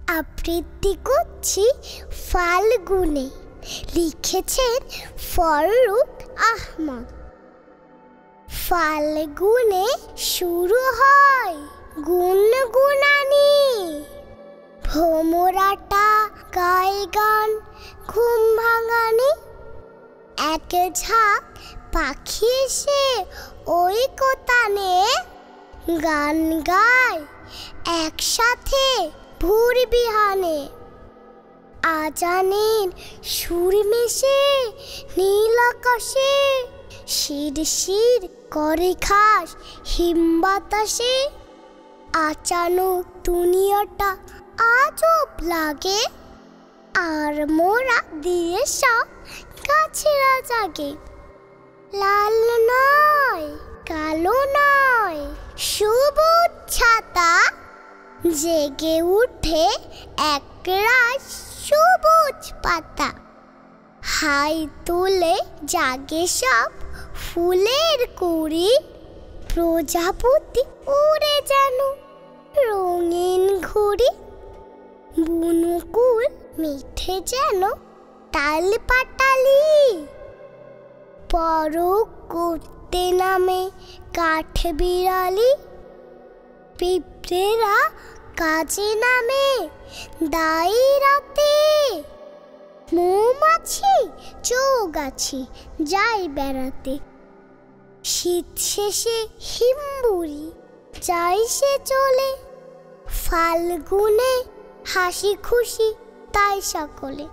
আবৃত্তি করছি ফাল্গুনে, লিখেছেন ফররুখ আহমদ। ফাল্গুনে শুরু হয় গুনগুনানি, ভোমরাটা গায় গান ঘুম ভাঙানি। এক ঝাঁক পাখি এসে ওই কোতানে গান গায় একসাথে ভোর বিহানে। আজানের সুর মিশে নীল আকাশে, শিরশির করে ঘাস হিম বাতাসে। আচানক দুনিয়াটা আজব লাগে, আর মোরা দিয়ে সব গাছেরা জাগে। লাল নয় কালো নয় সবুজ ছাতা, জেগে উঠে একরাশ সবুজ পাতা। হাই তুলে জাগে সব ফুলের কুড়ি, প্রজাপতি উড়ে যেন রঙিন ঘুড়ি। বুনুকুল মিঠে যেন তাল পাটালি, পরক করতে নামে কাঠ বিড়ালি। পিঁপড়েরা কাজে নামে দাইরাতে, মৌমাছি চৌগাছি যায় বেড়াতে। শীত শেষে হিমবুড়ি যায় সে চলে, ফাল্গুনে হাসি খুশি তাই সকলে।